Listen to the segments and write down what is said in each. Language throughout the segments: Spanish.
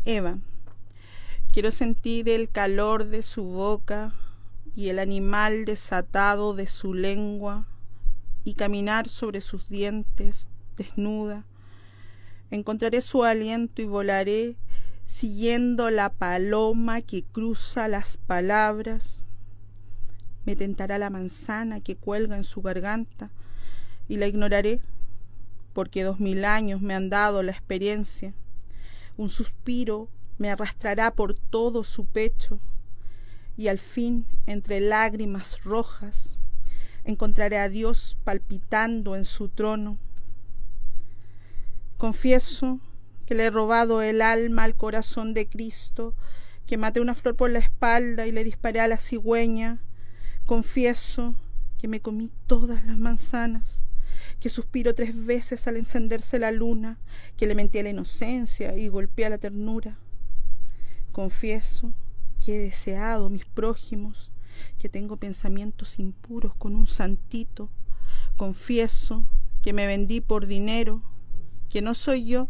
Eva. Quiero sentir el calor de su boca y el animal desatado de su lengua y caminar sobre sus dientes desnuda. Encontraré su aliento y volaré siguiendo la paloma que cruza las palabras. Me tentará la manzana que cuelga en su garganta y la ignoraré porque 2000 años me han dado la experiencia. Un suspiro me arrastrará por todo su pecho y al fin, entre lágrimas rojas, encontraré a Dios palpitando en su trono. Confieso que le he robado el alma al corazón de Cristo, que maté una flor por la espalda y le disparé a la cigüeña. Confieso que me comí todas las manzanas, que suspiro 3 veces al encenderse la luna, que le mentí a la inocencia y golpeé a la ternura. Confieso que he deseado mis prójimos, que tengo pensamientos impuros con un santito. Confieso que me vendí por dinero, que no soy yo,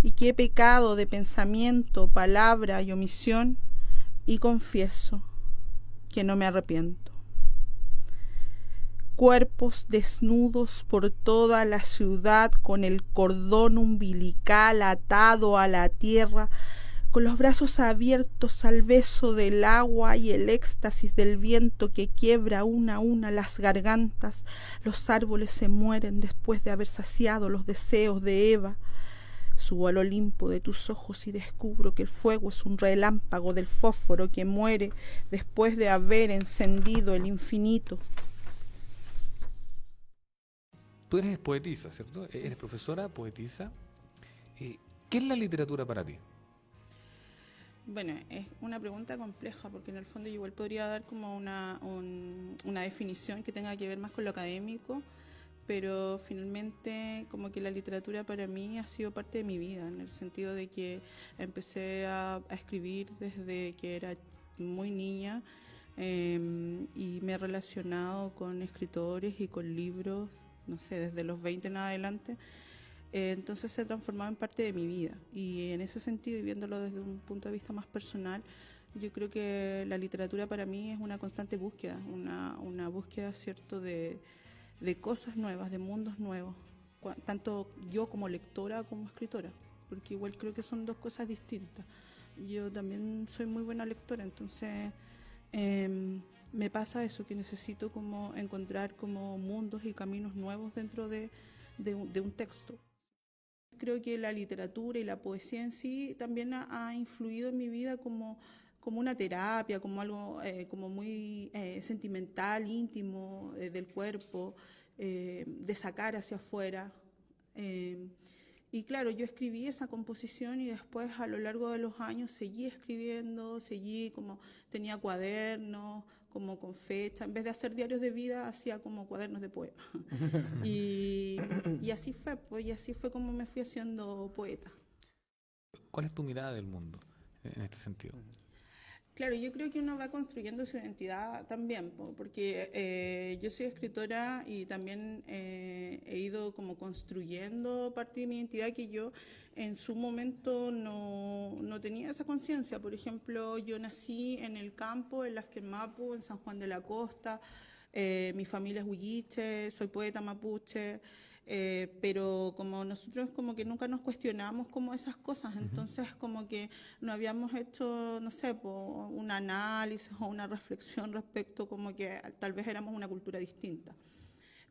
y que he pecado de pensamiento, palabra y omisión, y confieso que no me arrepiento. Cuerpos desnudos por toda la ciudad, con el cordón umbilical atado a la tierra, con los brazos abiertos al beso del agua y el éxtasis del viento que quiebra una a una las gargantas. Los árboles se mueren después de haber saciado los deseos de Eva. Subo al Olimpo de tus ojos y descubro que el fuego es un relámpago del fósforo que muere después de haber encendido el infinito. Tú eres poetisa, ¿cierto? Eres profesora, poetisa. ¿Qué es la literatura para ti? Bueno, es una pregunta compleja porque en el fondo yo igual podría dar como una definición que tenga que ver más con lo académico, pero finalmente como que la literatura para mí ha sido parte de mi vida, en el sentido de que empecé a escribir desde que era muy niña y me he relacionado con escritores y con libros, no sé, desde los 20 en adelante. Entonces se ha transformado en parte de mi vida y en ese sentido, y viéndolo desde un punto de vista más personal, yo creo que la literatura para mí es una constante búsqueda, una búsqueda, ¿cierto?, de cosas nuevas, de mundos nuevos, tanto yo como lectora como escritora, porque igual creo que son 2 cosas distintas. Yo también soy muy buena lectora, entonces me pasa eso, que necesito como encontrar como mundos y caminos nuevos dentro de un texto. Creo que la literatura y la poesía en sí también ha influido en mi vida como una terapia, como algo como muy sentimental, íntimo, del cuerpo, de sacar hacia afuera. Y claro, yo escribí esa composición y después a lo largo de los años seguí escribiendo, tenía cuadernos, como con fecha, en vez de hacer diarios de vida, hacía como cuadernos de poemas. Y así fue, pues, y así fue como me fui haciendo poeta. ¿Cuál es tu mirada del mundo en este sentido? Claro, yo creo que uno va construyendo su identidad también, porque yo soy escritora y también he ido como construyendo parte de mi identidad que yo en su momento no tenía esa conciencia. Por ejemplo, yo nací en el campo, en Lasquemapu, en San Juan de la Costa, mi familia es huilliche, soy poeta mapuche. Pero como nosotros como que nunca nos cuestionamos como esas cosas, entonces como que no habíamos hecho, no sé, un análisis o una reflexión respecto como que tal vez éramos una cultura distinta.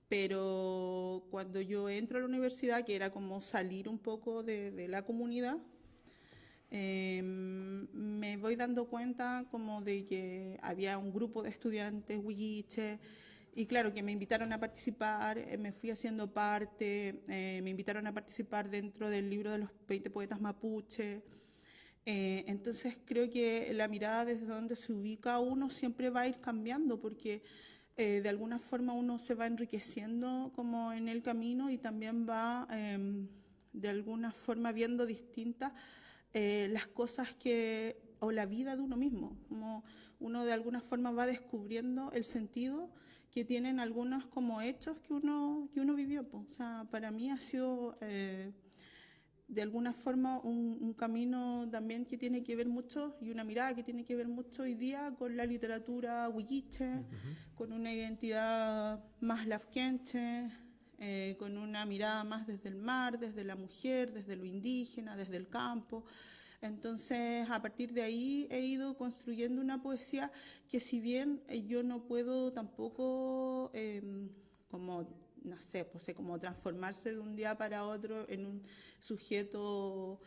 Pero cuando yo entro a la universidad, que era como salir un poco de la comunidad, me voy dando cuenta como de que había un grupo de estudiantes huilliche. Y claro, que me invitaron a participar, me fui haciendo parte, me invitaron a participar dentro del libro de los 20 poetas mapuche. Entonces creo que la mirada desde donde se ubica uno siempre va a ir cambiando, porque de alguna forma uno se va enriqueciendo como en el camino y también va de alguna forma viendo distintas las cosas o la vida de uno mismo, como uno de alguna forma va descubriendo el sentido que tienen algunos como hechos que uno vivió. O sea, para mí ha sido de alguna forma un camino también que tiene que ver mucho y una mirada que tiene que ver mucho hoy día con la literatura huilliche, con una identidad más lafkenche, con una mirada más desde el mar, desde la mujer, desde lo indígena, desde el campo. Entonces, a partir de ahí he ido construyendo una poesía que, si bien yo no puedo tampoco como, no sé, pues como transformarse de un día para otro en un sujeto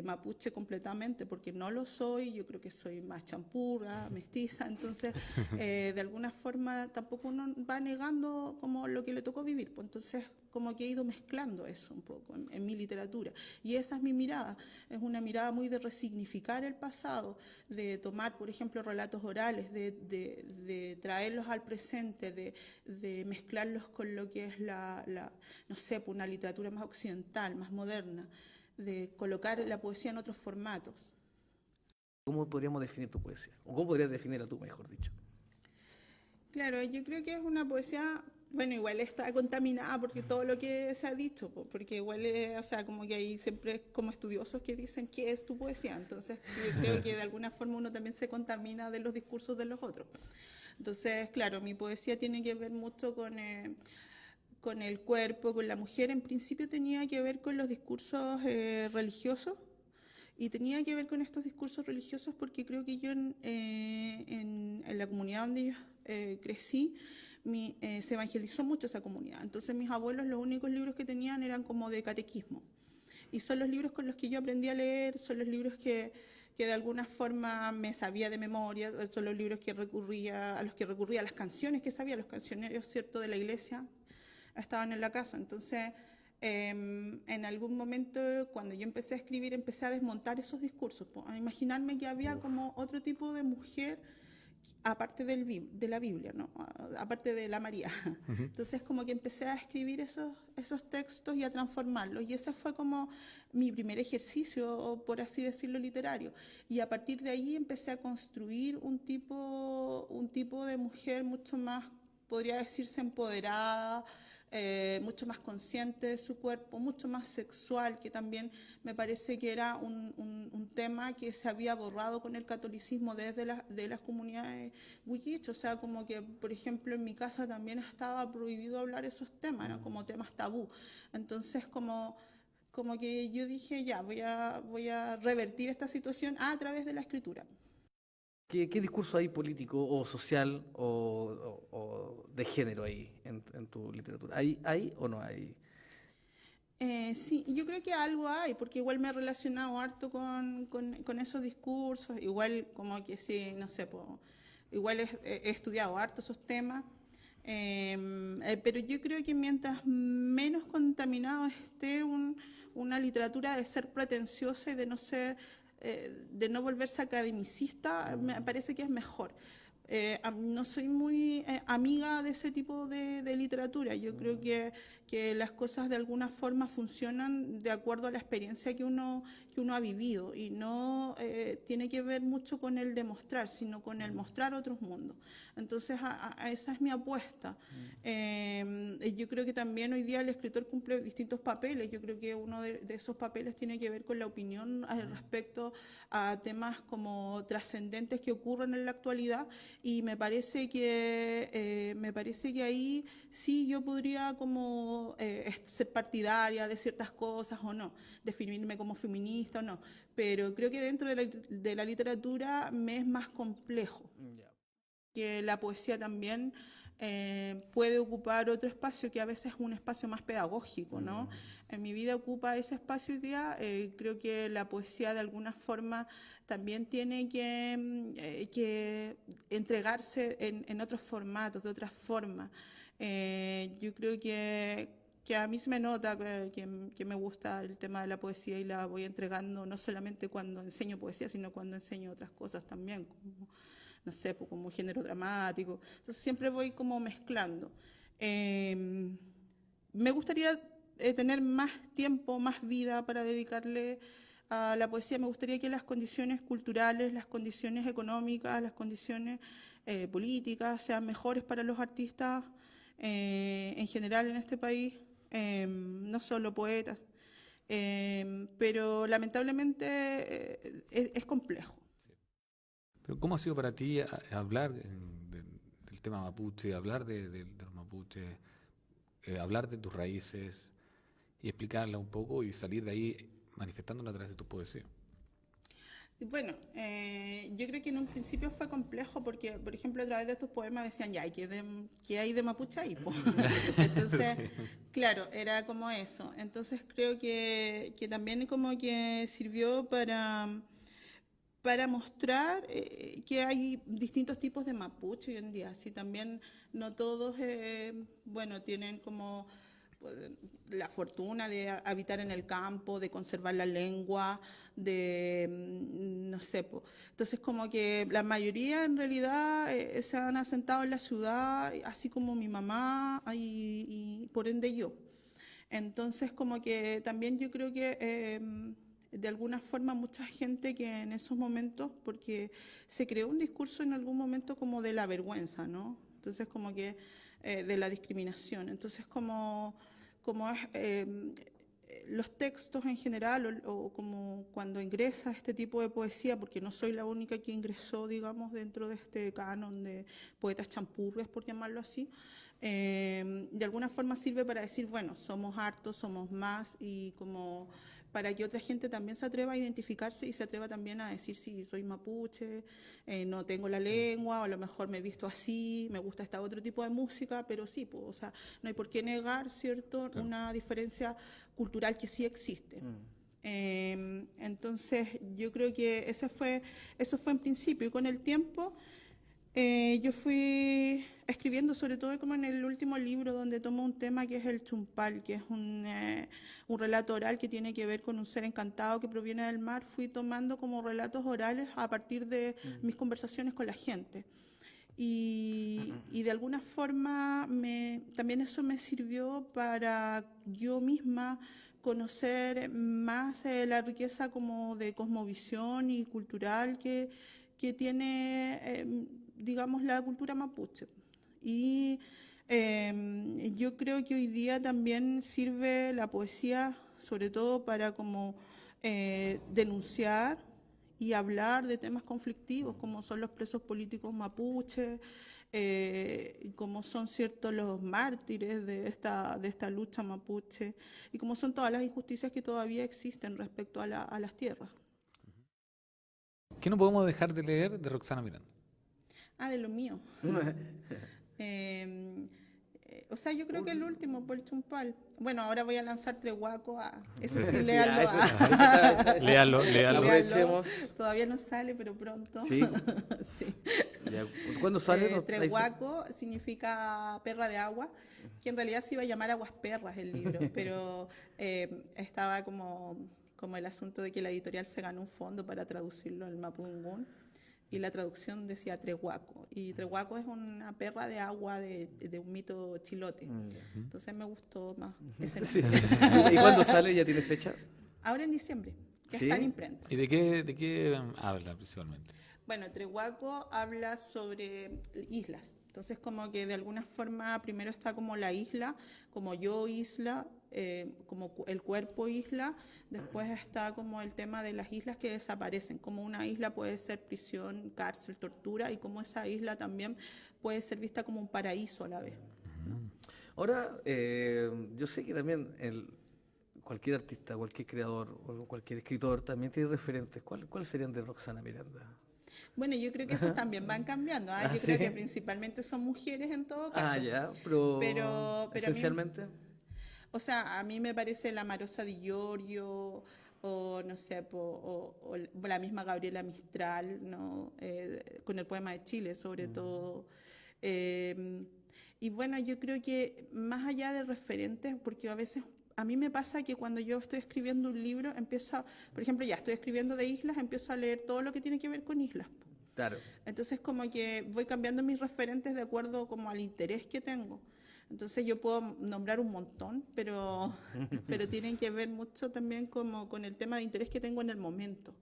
mapuche completamente, porque no lo soy, yo creo que soy más champurra, mestiza, entonces de alguna forma tampoco uno va negando como lo que le tocó vivir, pues entonces como que he ido mezclando eso un poco en mi literatura. Y esa es mi mirada, es una mirada muy de resignificar el pasado, de tomar, por ejemplo, relatos orales, de traerlos al presente, de mezclarlos con lo que es no sé, una literatura más occidental, más moderna, de colocar la poesía en otros formatos. ¿Cómo podríamos definir tu poesía? ¿O cómo podrías definirla tú, mejor dicho? Claro, yo creo que es una poesía, bueno, igual está contaminada porque todo lo que se ha dicho, porque igual, o sea, como que hay siempre como estudiosos que dicen qué es tu poesía, entonces yo creo que de alguna forma uno también se contamina de los discursos de los otros. Entonces, claro, mi poesía tiene que ver mucho con el cuerpo, con la mujer. En principio tenía que ver con los discursos religiosos, y tenía que ver con estos discursos religiosos porque creo que yo en la comunidad donde yo crecí, se evangelizó mucho esa comunidad. Entonces mis abuelos los únicos libros que tenían eran como de catequismo. Y son los libros con los que yo aprendí a leer, son los libros que de alguna forma me sabía de memoria, son los libros a los que recurría, las canciones que sabía, los cancioneros, ¿cierto?, de la iglesia, estaban en la casa. Entonces, en algún momento, cuando yo empecé a escribir, empecé a desmontar esos discursos, a imaginarme que había como otro tipo de mujer aparte de la Biblia, ¿no? Aparte de la María. Entonces, como que empecé a escribir esos textos y a transformarlos. Y ese fue como mi primer ejercicio, por así decirlo, literario. Y a partir de ahí empecé a construir un tipo de mujer mucho más, podría decirse, empoderada, mucho más consciente de su cuerpo, mucho más sexual, que también me parece que era un tema que se había borrado con el catolicismo desde de las comunidades wikichas. O sea, como que, por ejemplo, en mi casa también estaba prohibido hablar esos temas, eran como temas tabú. Entonces, como que yo dije, ya, voy a revertir esta situación a través de la escritura. ¿Qué discurso hay político o social o de género ahí en tu literatura? ¿Hay o no hay? Sí, yo creo que algo hay, porque igual me he relacionado harto con esos discursos, igual como que sí, no sé, igual he estudiado harto esos temas, pero yo creo que mientras menos contaminado esté una literatura, de ser pretenciosa y de no ser, de no volverse academicista, me parece que es mejor. No soy muy amiga de ese tipo de literatura. Yo creo que las cosas de alguna forma funcionan de acuerdo a la experiencia que uno ha vivido, y no tiene que ver mucho con el demostrar, sino con el mostrar otros mundos. Entonces, esa es mi apuesta. Yo creo que también hoy día el escritor cumple distintos papeles. Yo creo que uno de esos papeles tiene que ver con la opinión respecto a temas como trascendentes que ocurren en la actualidad, y me parece que ahí sí yo podría como ser partidaria de ciertas cosas o no, definirme como feminista o no, pero creo que dentro de la literatura me es más complejo, que la poesía también puede ocupar otro espacio, que a veces es un espacio más pedagógico, ¿no? En mi vida ocupa ese espacio hoy día. Creo que la poesía de alguna forma también tiene que entregarse en otros formatos, de otras formas. Yo creo que a mí se me nota que me gusta el tema de la poesía, y la voy entregando no solamente cuando enseño poesía, sino cuando enseño otras cosas también, como, no sé, pues como género dramático. Entonces siempre voy como mezclando. Me gustaría tener más tiempo, más vida para dedicarle a la poesía. Me gustaría que las condiciones culturales, las condiciones económicas, las condiciones políticas sean mejores para los artistas en general en este país, no solo poetas. Pero lamentablemente es complejo. Pero ¿cómo ha sido para ti hablar del tema mapuche, hablar de los mapuches, hablar de tus raíces y explicarla un poco y salir de ahí manifestándola a través de tu poesía? Bueno, yo creo que en un principio fue complejo porque, por ejemplo, a través de estos poemas decían, ya, ¿qué hay de mapuche ahí? Po?". Entonces, claro, era como eso. Entonces creo que también como que sirvió para mostrar que hay distintos tipos de mapuche hoy en día. Así también no todos, bueno, tienen como pues, la fortuna de habitar en el campo, de conservar la lengua, de, no sé, entonces como que la mayoría en realidad se han asentado en la ciudad, así como mi mamá y por ende yo. Entonces como que también yo creo que de alguna forma mucha gente que en esos momentos, porque se creó un discurso en algún momento como de la vergüenza, ¿no? Entonces como que de la discriminación. Entonces como los textos en general o como cuando ingresa este tipo de poesía, porque no soy la única que ingresó, digamos, dentro de este canon de poetas champurres, por llamarlo así, de alguna forma sirve para decir, bueno, somos hartos, somos más y como para que otra gente también se atreva a identificarse y se atreva también a decir, sí, soy mapuche, no tengo la lengua, o a lo mejor me he visto así, me gusta este otro tipo de música, pero sí, pues, o sea, no hay por qué negar, ¿cierto?, Claro. una diferencia cultural que sí existe. Entonces, yo creo que eso fue en principio, y con el tiempo yo fui escribiendo, sobre todo como en el último libro, donde tomo un tema que es el chumpal, que es un relato oral que tiene que ver con un ser encantado que proviene del mar. Fui tomando como relatos orales a partir de mis conversaciones con la gente. Y de alguna forma también eso me sirvió para yo misma conocer más la riqueza como de cosmovisión y cultural que tiene, digamos, la cultura mapuche. Y yo creo que hoy día también sirve la poesía, sobre todo para como denunciar y hablar de temas conflictivos, como son los presos políticos mapuches, como son ciertos los mártires de esta lucha mapuche, y como son todas las injusticias que todavía existen respecto a las tierras. ¿Qué no podemos dejar de leer de Roxana Miranda? De lo mío. O sea, yo creo que el último, por el chumpal. Bueno, ahora voy a lanzar Trehuaco. Eso sí, Sí, léanlo. Léalo. Aprovechemos. Todavía no sale, pero pronto. Sí. Sí. Ya, ¿cuándo sale? Trehuaco significa perra de agua, que en realidad se iba a llamar Aguas Perras el libro, pero estaba como el asunto de que la editorial se ganó un fondo para traducirlo al mapudungún. Y la traducción decía Trehuaco. Y Trehuaco es una perra de agua de un mito chilote. Entonces me gustó más ese nombre. Sí. ¿Y cuándo sale? ¿Ya tiene fecha? Ahora en diciembre, que ¿Sí? está en imprenta. ¿Y de qué habla principalmente? Bueno, Trehuaco habla sobre islas. Entonces, como que de alguna forma primero está como la isla, como yo isla, como el cuerpo isla. Después está como el tema de las islas que desaparecen. Como una isla puede ser prisión, cárcel, tortura, y como esa isla también puede ser vista como un paraíso a la vez. Ahora, yo sé que también cualquier artista, cualquier creador o cualquier escritor también tiene referentes. ¿Cuáles serían de Roxana Miranda? Bueno, yo creo que esos también van cambiando. Yo creo que principalmente son mujeres en todo caso. Ya, pero esencialmente. O sea, a mí me parece la Marosa Di Giorgio, o no sé, o la misma Gabriela Mistral, ¿no? Con el poema de Chile, sobre todo. Y bueno, yo creo que más allá de referentes, porque a veces a mí me pasa que cuando yo estoy escribiendo un libro, por ejemplo, ya estoy escribiendo de islas, empiezo a leer todo lo que tiene que ver con islas. Claro. Entonces como que voy cambiando mis referentes de acuerdo como al interés que tengo. Entonces yo puedo nombrar un montón, pero tienen que ver mucho también como con el tema de interés que tengo en el momento.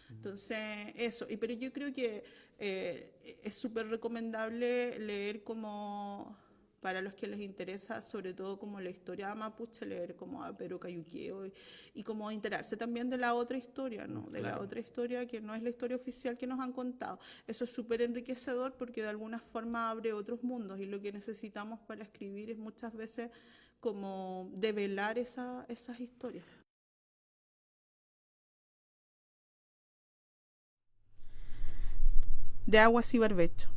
Entonces, eso. Pero yo creo que es súper recomendable leer como para los que les interesa sobre todo como la historia mapuche, leer como a Pero Cayuqueo y como enterarse también de la otra historia, ¿no? De la otra historia que no es la historia oficial que nos han contado. Eso es súper enriquecedor porque de alguna forma abre otros mundos y lo que necesitamos para escribir es muchas veces como develar esas historias. De aguas y barbecho.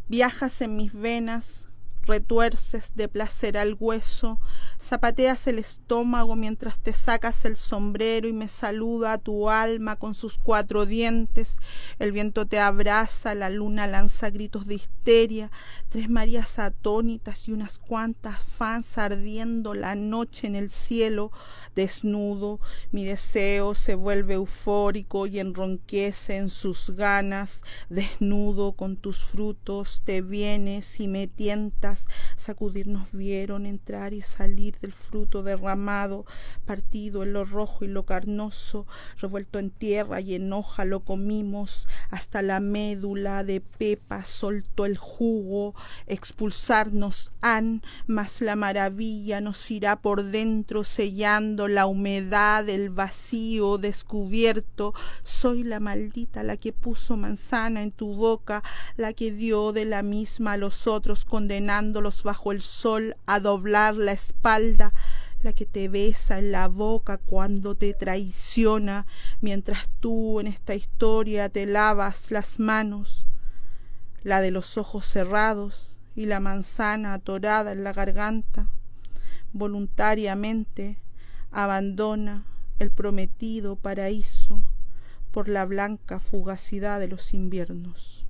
Viajas en mis venas, retuerces de placer al hueso, zapateas el estómago mientras te sacas el sombrero y me saluda tu alma con sus 4 dientes. El viento te abraza, la luna lanza gritos de histeria, 3 Marías atónitas y unas cuantas fans ardiendo la noche en el cielo. Desnudo, mi deseo se vuelve eufórico y enronquece en sus ganas. Desnudo con tus frutos te vienes y me tientas. Sacudirnos vieron entrar y salir del fruto derramado, partido en lo rojo y lo carnoso, revuelto en tierra y en hoja lo comimos, hasta la médula de pepa soltó el jugo. Expulsarnos han, mas la maravilla nos irá por dentro sellando la humedad, el vacío descubierto. Soy la maldita, la que puso manzana en tu boca, la que dio de la misma a los otros condenándolos bajo el sol a doblar la espalda, la que te besa en la boca cuando te traiciona, mientras tú en esta historia te lavas las manos, la de los ojos cerrados y la manzana atorada en la garganta. Voluntariamente abandona el prometido paraíso por la blanca fugacidad de los inviernos.